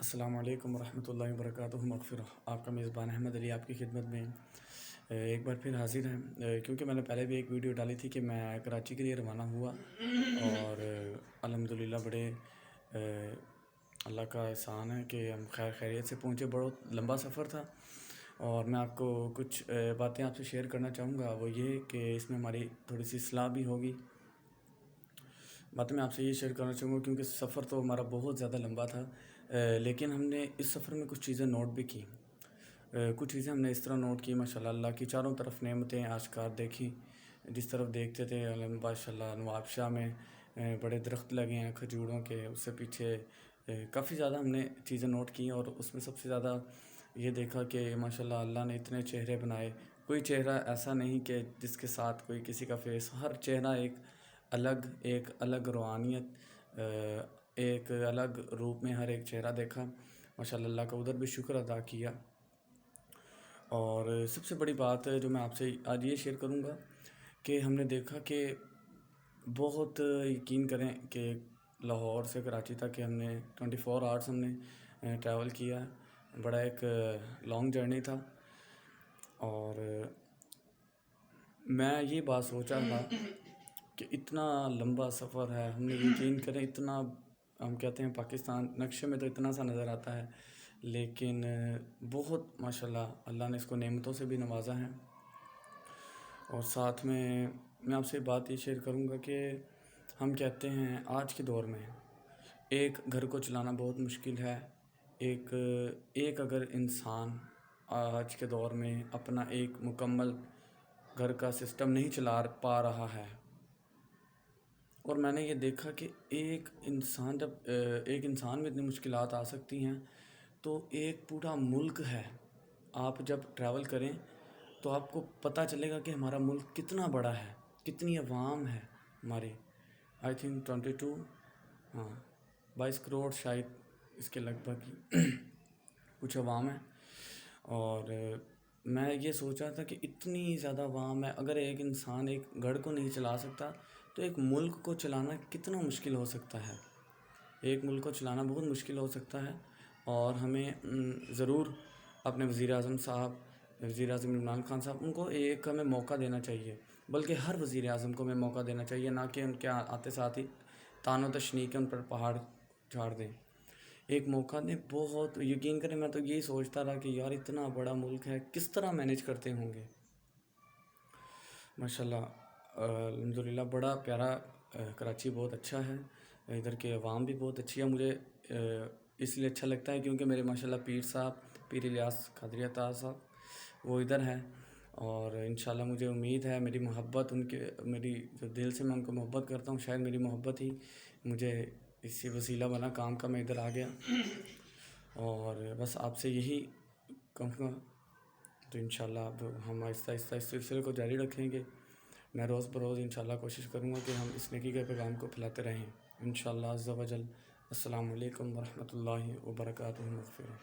السلام علیکم ورحمۃ اللہ وبرکاتہ مغفرہ۔ آپ کا میزبان احمد علی آپ کی خدمت میں ایک بار پھر حاضر ہیں، کیونکہ میں نے پہلے بھی ایک ویڈیو ڈالی تھی کہ میں کراچی کے لیے روانہ ہوا اور الحمدللہ بڑے اللہ کا احسان ہے کہ ہم خیر خیریت سے پہنچے۔ بہت لمبا سفر تھا اور میں آپ کو کچھ باتیں آپ سے شیئر کرنا چاہوں گا، وہ یہ کہ اس میں ہماری تھوڑی سی اصلاح بھی ہوگی۔ باتیں میں آپ سے یہ شیئر کرنا چاہوں گا کیونکہ سفر تو ہمارا بہت زیادہ لمبا تھا، لیکن ہم نے اس سفر میں کچھ چیزیں نوٹ بھی کی۔ کچھ چیزیں ہم نے اس طرح نوٹ کی، ماشاءاللہ اللہ کی چاروں طرف نعمتیں آشکار دیکھی۔ جس طرف دیکھتے تھے ماشاءاللہ نواب شاہ میں بڑے درخت لگے ہیں کھجوروں کے، اس سے پیچھے کافی زیادہ ہم نے چیزیں نوٹ کی، اور اس میں سب سے زیادہ یہ دیکھا کہ ماشاءاللہ اللہ نے اتنے چہرے بنائے۔ کوئی چہرہ ایسا نہیں کہ جس کے ساتھ کوئی کسی کا فیس، ہر چہرہ ایک الگ روحانیت، ایک الگ روپ میں ہر ایک چہرہ دیکھا۔ ماشاءاللہ اللہ کا ادھر بھی شکر ادا کیا۔ اور سب سے بڑی بات جو میں آپ سے آج یہ شیئر کروں گا کہ ہم نے دیکھا کہ بہت یقین کریں کہ لاہور سے کراچی تک کہ ہم نے 24 آورس ہم نے ٹریول کیا۔ بڑا ایک لانگ جرنی تھا، اور میں یہ بات سوچ رہا تھا کہ اتنا لمبا سفر ہے، ہم نے یقین کریں اتنا، ہم کہتے ہیں پاکستان نقشے میں تو اتنا سا نظر آتا ہے، لیکن بہت ماشاءاللہ اللہ نے اس کو نعمتوں سے بھی نوازا ہے۔ اور ساتھ میں آپ سے بات یہ شیئر کروں گا کہ ہم کہتے ہیں آج کے دور میں ایک گھر کو چلانا بہت مشکل ہے۔ ایک اگر انسان آج کے دور میں اپنا ایک مکمل گھر کا سسٹم نہیں چلا پا رہا ہے، اور میں نے یہ دیکھا کہ ایک انسان میں اتنی مشکلات آ سکتی ہیں تو ایک پورا ملک ہے۔ آپ جب ٹریول کریں تو آپ کو پتہ چلے گا کہ ہمارا ملک کتنا بڑا ہے، کتنی عوام ہے ہماری۔ آئی تھنک 22 کروڑ شاید اس کے لگ بھگ کچھ عوام ہے۔ اور میں یہ سوچ رہا تھا کہ اتنی زیادہ عوام ہے، اگر ایک انسان ایک گھر کو نہیں چلا سکتا تو ایک ملک کو چلانا کتنا مشکل ہو سکتا ہے۔ ایک ملک کو چلانا بہت مشکل ہو سکتا ہے، اور ہمیں ضرور اپنے وزیر اعظم عمران خان صاحب، ان کو ایک ہمیں موقع دینا چاہیے، بلکہ ہر وزیر اعظم کو ہمیں موقع دینا چاہیے، نہ کہ ان کے آتے ساتھ ہی تان و تشنیع کے ان پر پہاڑ جھاڑ دیں۔ ایک موقع دیں۔ بہت یقین کریں، میں تو یہی سوچتا رہا کہ یار اتنا بڑا ملک ہے، کس طرح مینیج کرتے ہوں گے۔ ماشاءاللہ الحمدللہ بڑا پیارا کراچی بہت اچھا ہے، ادھر کے عوام بھی بہت اچھی ہے۔ مجھے اس لیے اچھا لگتا ہے کیونکہ میرے ماشاءاللہ پیر الیاس قادری عطا صاحب وہ ادھر ہیں، اور انشاءاللہ مجھے امید ہے میری محبت میری جو دل سے میں ان کو محبت کرتا ہوں، شاید میری محبت ہی مجھے اسی وسیلہ بنا کام کا، میں ادھر آ گیا۔ اور بس آپ سے یہی کہوں گا، تو انشاءاللہ اب ہم آہستہ آہستہ اس سلسلے کو جاری رکھیں گے۔ میں روز بروز انشاءاللہ کوشش کروں گا کہ ہم اس نیکی کے پیغام کو پھیلاتے رہیں انشاءاللہ عز و جل۔ السلام علیکم ورحمۃ اللہ وبرکاتہ مغفرہ۔